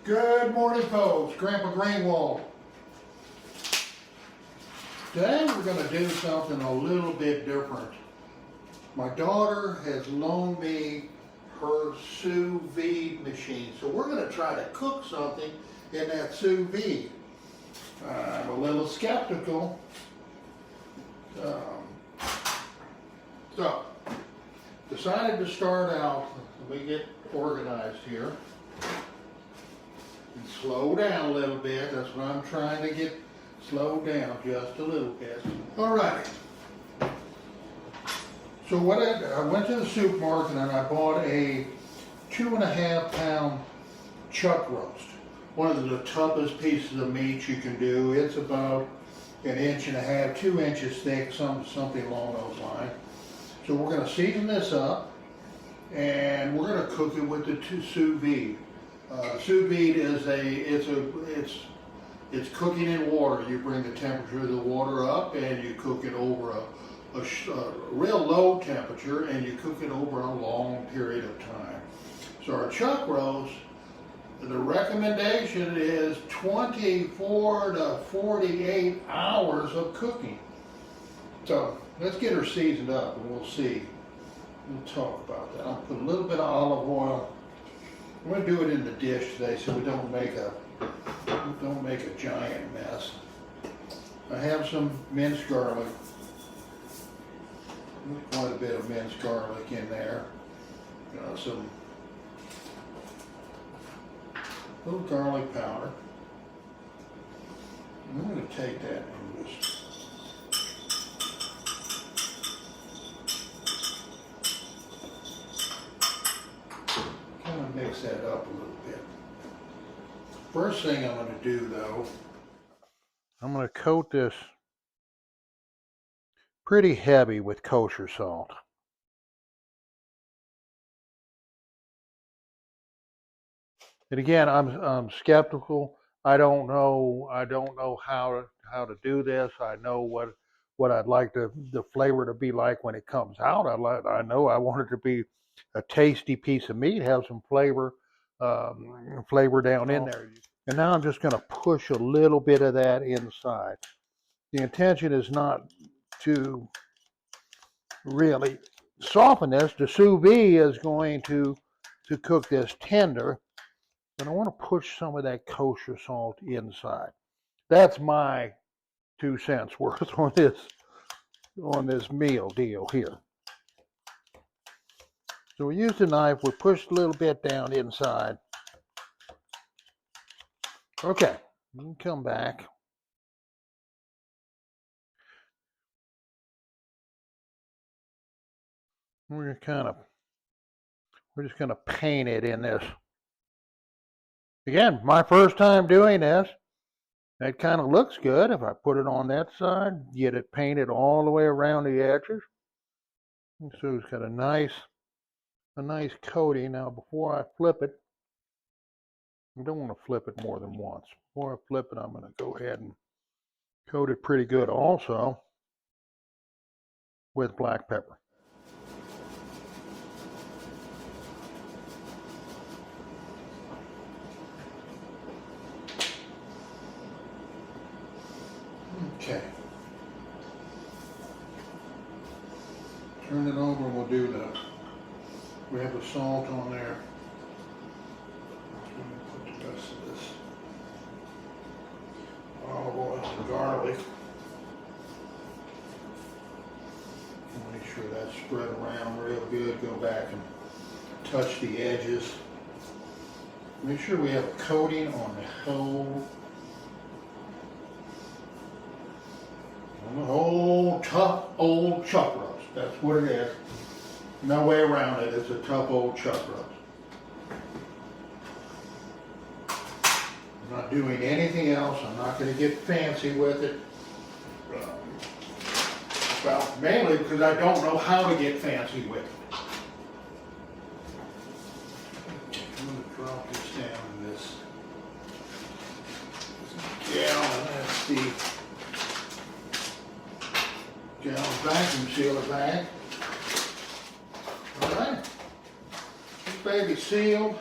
Good morning, folks. Grandpa Greenwald. Today we're going to do something a little bit different. My daughter has loaned me her sous vide machine, so we're going to try to cook something in that sous vide. I'm a little skeptical. So, decided to start out. Let me get organized here. And slow down a little bit. That's what I'm trying to get slowed down just a little bit. All right. So what I went to the supermarket and I bought a 2.5 pound chuck roast. One of the toughest pieces of meat you can do. It's about 1.5 inches, 2 inches thick, something along those lines. So we're going to season this up and we're going to cook it with the sous vide. Sous vide is it's cooking in water. You bring the temperature of the water up and you cook it over a real low temperature, and you cook it over a long period of time. So our chuck roast, the recommendation is 24 to 48 hours of cooking. So let's get her seasoned up and we'll see. We'll talk about that. I'll put a little bit of olive oil. I'm going to do it in the dish today so we don't make a giant mess. I have some minced garlic. Quite a bit of minced garlic in there. Some little garlic powder. I'm going to take that and just mix that up a little bit. First thing I'm going to do though, I'm going to coat this pretty heavy with kosher salt. And again, I'm skeptical. I don't know how to do this. I know what I'd like the flavor to be like when it comes out. I know I want it to be a tasty piece of meat, have some flavor down in there. And now I'm just going to push a little bit of that inside. The intention is not to really soften this. The sous vide is going to cook this tender, but I want to push some of that kosher salt inside. That's my 2 cents worth on this meal deal here. So we use the knife, we push a little bit down inside. Okay, we can come back. We're just gonna paint it in this. Again, my first time doing this. It kind of looks good if I put it on that side, get it painted all the way around the edges. So it's got a nice coating. Now before I flip it, I don't want to flip it more than once. Before I flip it, I'm going to go ahead and coat it pretty good also with black pepper. Okay. Turn it over and we'll do that. We have the salt on there. Let me put the rest of this olive oil and garlic. Make sure that's spread around real good. Go back and touch the edges. Make sure we have a coating on the whole tough old chuck roast. That's what it is. No way around it. It's a tough old chuck roast. I'm not doing anything else. I'm not going to get fancy with it. Well, mainly because I don't know how to get fancy with it. I'm going to drop this down in this gallon. That's the gallon vacuum sealer bag. All right. This baby's sealed.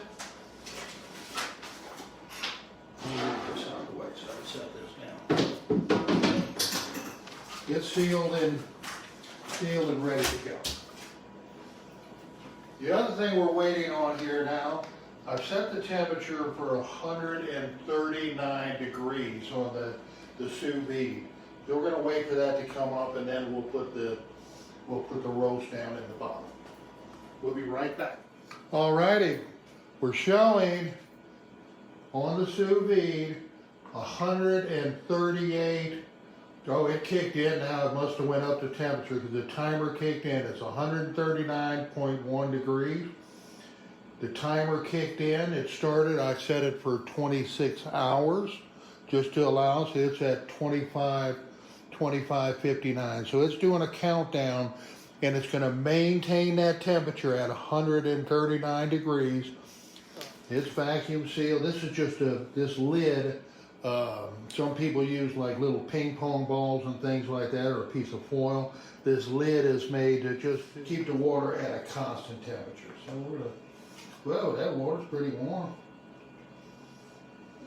it's sealed and ready to go. The other thing we're waiting on here now, I've set the temperature for 139 degrees on the sous vide. So we're going to wait for that to come up, and then we'll put the roast down in the bottom. We'll be right back. Alrighty, we're showing on the sous vide 138. Oh, it kicked in now. It must have went up to temperature because the timer kicked in. It's 139.1 degrees. The timer kicked in. It started, I set it for 26 hours just to allow, so it's at 25:59. So it's doing a countdown, and it's going to maintain that temperature at 139 degrees. It's vacuum sealed. This is just this lid. Some people use like little ping pong balls and things like that, or a piece of foil. This lid is made to just keep the water at a constant temperature. So we're gonna, whoa, that water's pretty warm.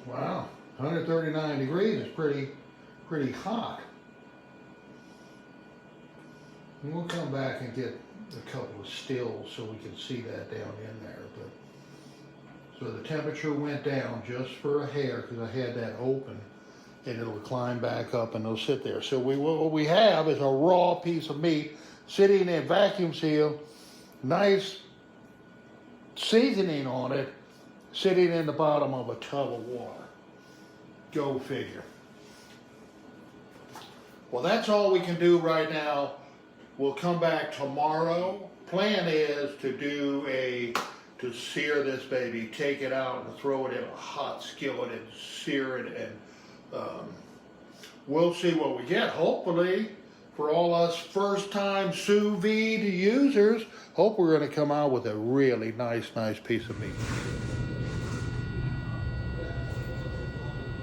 Wow, 139 degrees is pretty hot. And we'll come back and get a couple of stills so we can see that down in there. But so the temperature went down just for a hair because I had that open, and it'll climb back up and it'll sit there. So what we have is a raw piece of meat sitting in vacuum seal, nice seasoning on it, sitting in the bottom of a tub of water. Go figure. Well, that's all we can do right now. We'll come back tomorrow. Plan is to sear this baby, take it out and throw it in a hot skillet and sear it, and we'll see what we get. Hopefully, for all us first-time sous vide users, hope we're going to come out with a really nice piece of meat.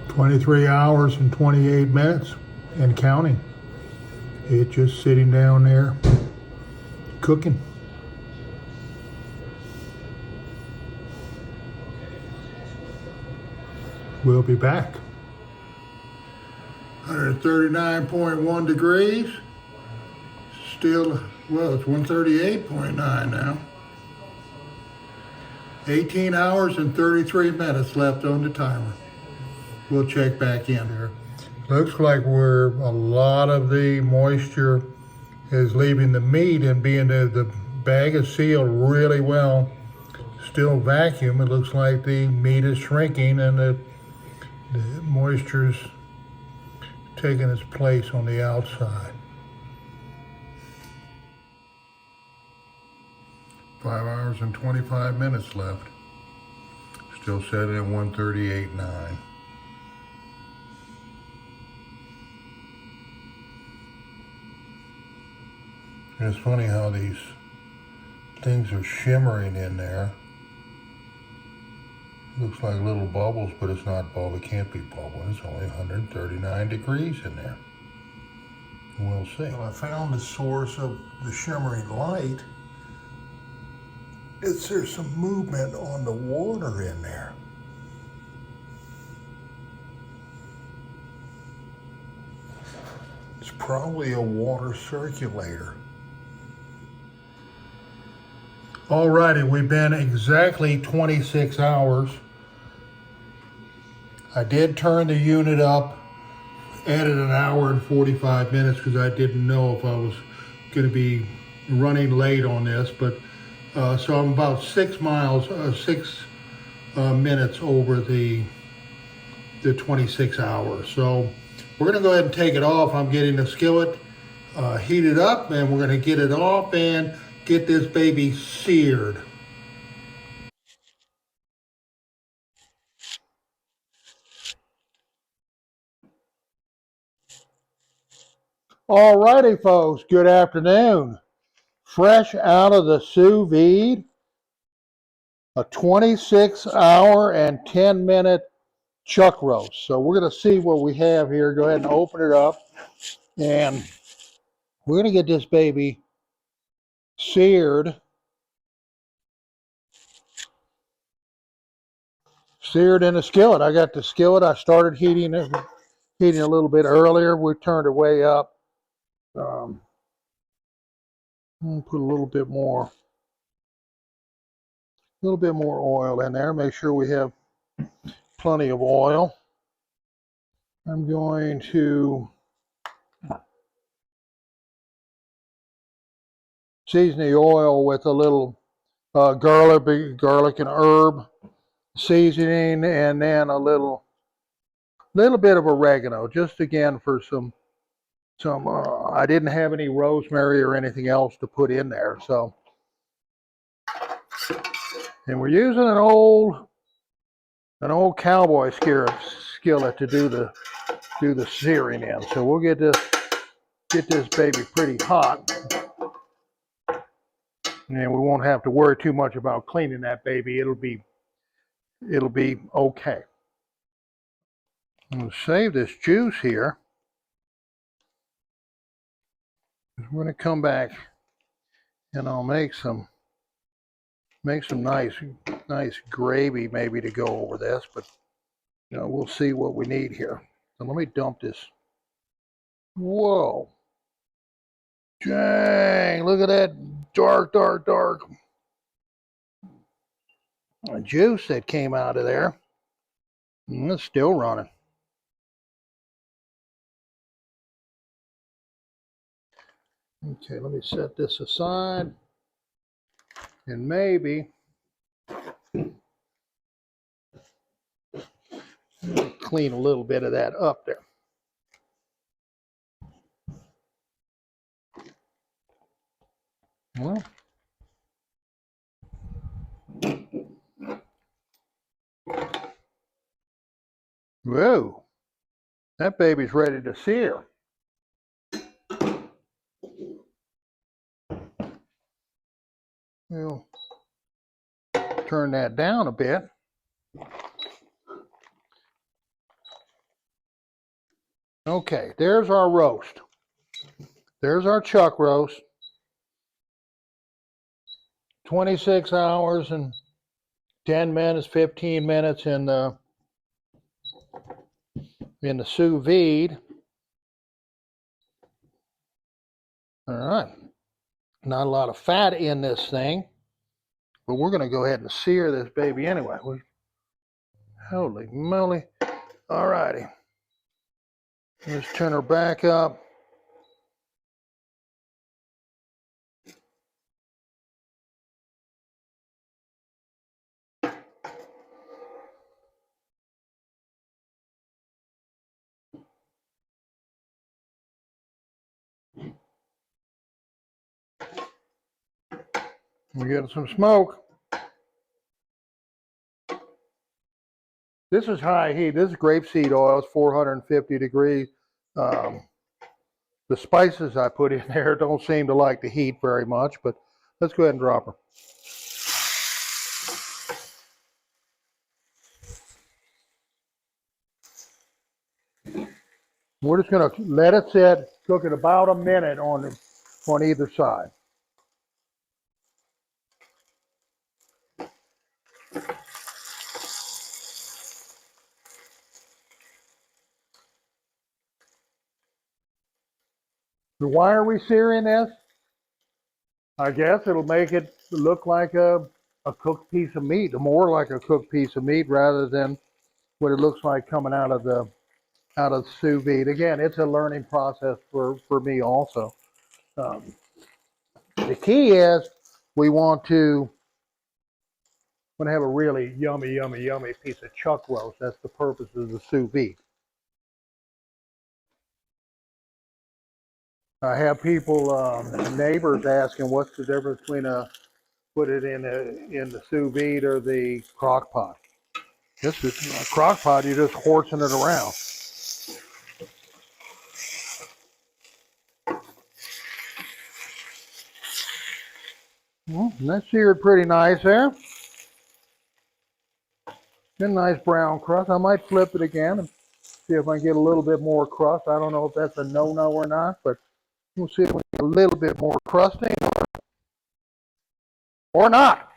23 hours and 28 minutes and counting. It's just sitting down there cooking. We'll be back. 139.1 degrees. Still, well, it's 138.9 now. 18 hours and 33 minutes left on the timer. We'll check back in here. Looks like a lot of the moisture is leaving the meat, and being the bag is sealed really well, still vacuum, it looks like the meat is shrinking and the moisture's taking its place on the outside. 5 hours and 25 minutes left. Still set at 138.9. And it's funny how these things are shimmering in there. Looks like little bubbles, but it's not bubble. It can't be bubbling. It's only 139 degrees in there. We'll see. Well, I found the source of the shimmering light. There's some movement on the water in there. It's probably a water circulator. Alrighty, we've been exactly 26 hours. I did turn the unit up, added an hour and 45 minutes because I didn't know if I was going to be running late on this, but so I'm about 6 minutes over the 26 hours. So we're going to go ahead and take it off. I'm getting the skillet heated up, and we're going to get it off and get this baby seared. Alrighty, folks, good afternoon. Fresh out of the sous vide, a 26-hour and 10-minute chuck roast. So we're going to see what we have here. Go ahead and open it up, and we're going to get this baby seared in a skillet. I got the skillet. I started heating a little bit earlier. We turned it way up. I'm gonna put a little bit more oil in there. Make sure we have plenty of oil. I'm going to season the oil with a little garlic and herb seasoning, and then a little bit of oregano, just again for some I didn't have any rosemary or anything else to put in there, so. And we're using an old cowboy skillet to do the searing in. So we'll get this baby pretty hot, and we won't have to worry too much about cleaning that baby. It'll be okay. I'm going to save this juice here. We're going to come back and I'll make some nice gravy maybe to go over this, but we'll see what we need here. So let me dump this. Whoa. Dang, look at that dark juice that came out of there. And it's still running. Okay, let me set this aside. And maybe clean a little bit of that up there. Well, whoa, that baby's ready to sear. We'll turn that down a bit. Okay, there's our roast. There's our chuck roast. 26 hours and 10 minutes, 15 minutes in the sous vide. All right. Not a lot of fat in this thing, but we're going to go ahead and sear this baby anyway. Holy moly. All righty. Let's turn her back up. We're getting some smoke. This is high heat. This is grapeseed oil. It's 450 degrees. The spices I put in there don't seem to like the heat very much, but let's go ahead and drop her. We're just going to let it sit, cook it about a minute on either side. So why are we searing this? I guess it'll make it look like a cooked piece of meat, more like a cooked piece of meat rather than what it looks like coming out of the sous vide. Again, it's a learning process for me also. The key is we want to have a really yummy piece of chuck roast. That's the purpose of the sous vide. I have people, neighbors asking what's the difference between put it in the sous vide or the crock pot. This is a crock pot, you're just horsing it around. Well, that's seared pretty nice there. Get a nice brown crust. I might flip it again and see if I can get a little bit more crust. I don't know if that's a no-no or not, but we'll see if we get a little bit more crusting or not.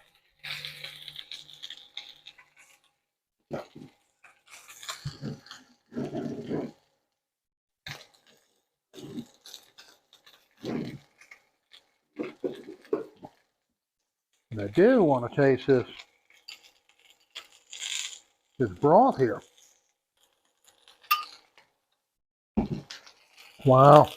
And I do want to taste this broth here. Wow.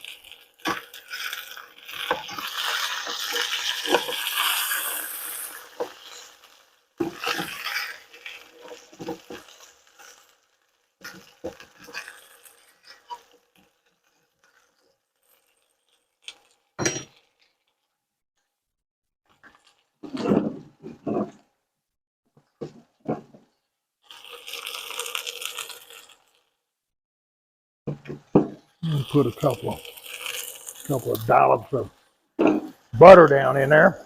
Put a couple of dollops of butter down in there.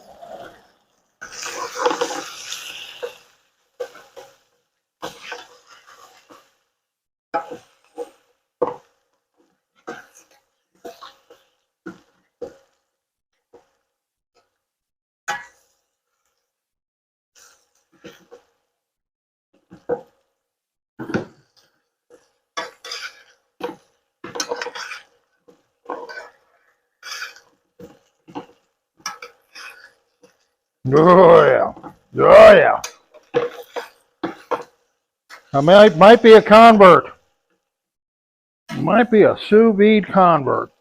Oh yeah, oh yeah. I might be a convert. Might be a sous vide convert.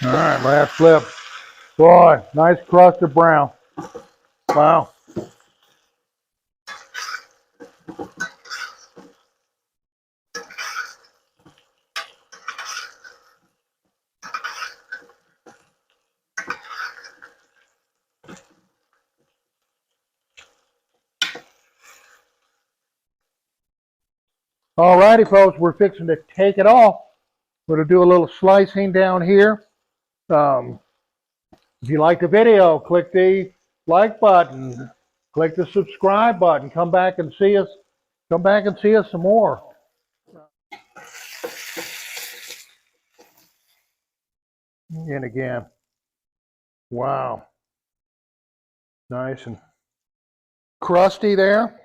All right, last flip. Boy, nice crust of brown. Wow. All righty, folks, we're fixing to take it off. We're going to do a little slicing down here. If you like the video, click the like button, click the subscribe button. Come back and see us. Come back and see us some more. And again, wow, nice and crusty there.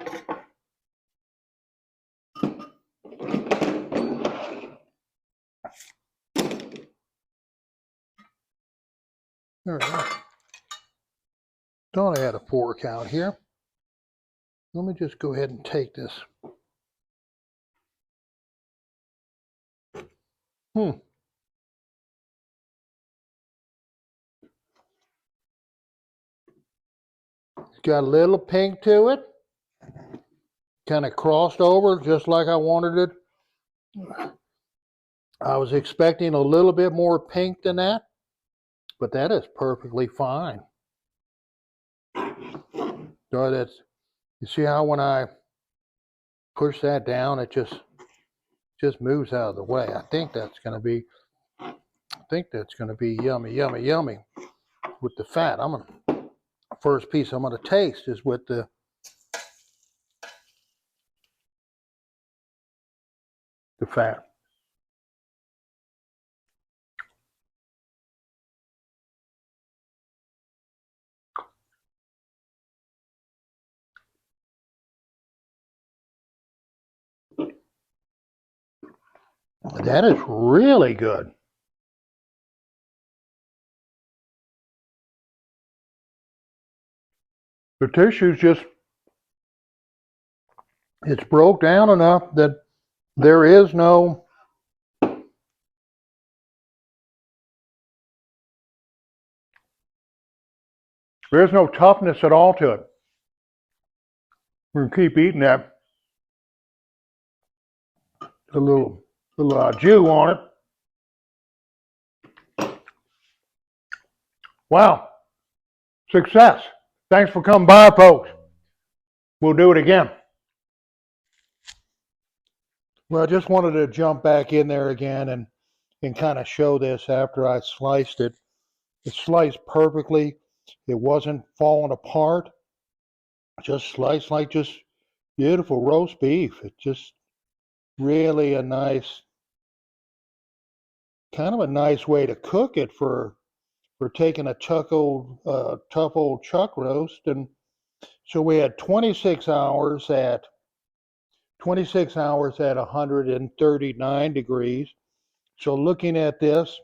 There we go. Thought I had a fork out here. Let me just go ahead and take this. It's got a little pink to it. Kind of crossed over just like I wanted it. I was expecting a little bit more pink than that, but that is perfectly fine. So that's, you see how when I push that down, it just moves out of the way. I think that's going to be yummy, yummy, yummy with the fat. First piece I'm going to taste is with the fat. That is really good. The tissue's it's broke down enough that there's no toughness at all to it. We're gonna keep eating that. A little Au Jus on it. Wow, success. Thanks for coming by, folks. We'll do it again. Well, I just wanted to jump back in there again and kind of show this after I sliced it. It sliced perfectly. It wasn't falling apart. Just sliced like just beautiful roast beef. It's just really a nice, kind of a nice way to cook it for for taking a tough old chuck roast. And so we had 26 hours at 139 degrees. So looking at this,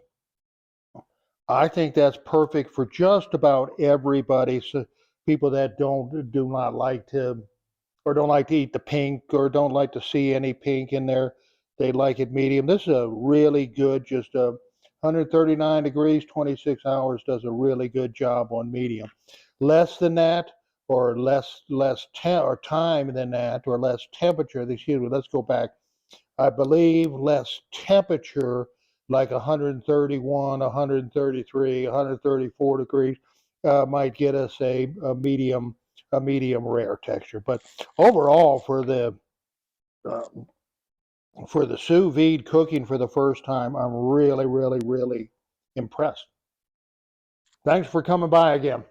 I think that's perfect for just about everybody. So people that do not like to, or don't like to eat the pink, or don't like to see any pink in there. They like it medium. This is a really good, just 139 degrees, 26 hours does a really good job on medium. Less than that, or or time than that, or less temperature. Excuse me. Let's go back. I believe less temperature, like 131, 133, 134 degrees, might get us a medium rare texture. But overall, uh, for the sous vide cooking for the first time, I'm really, really, really impressed. Thanks for coming by again.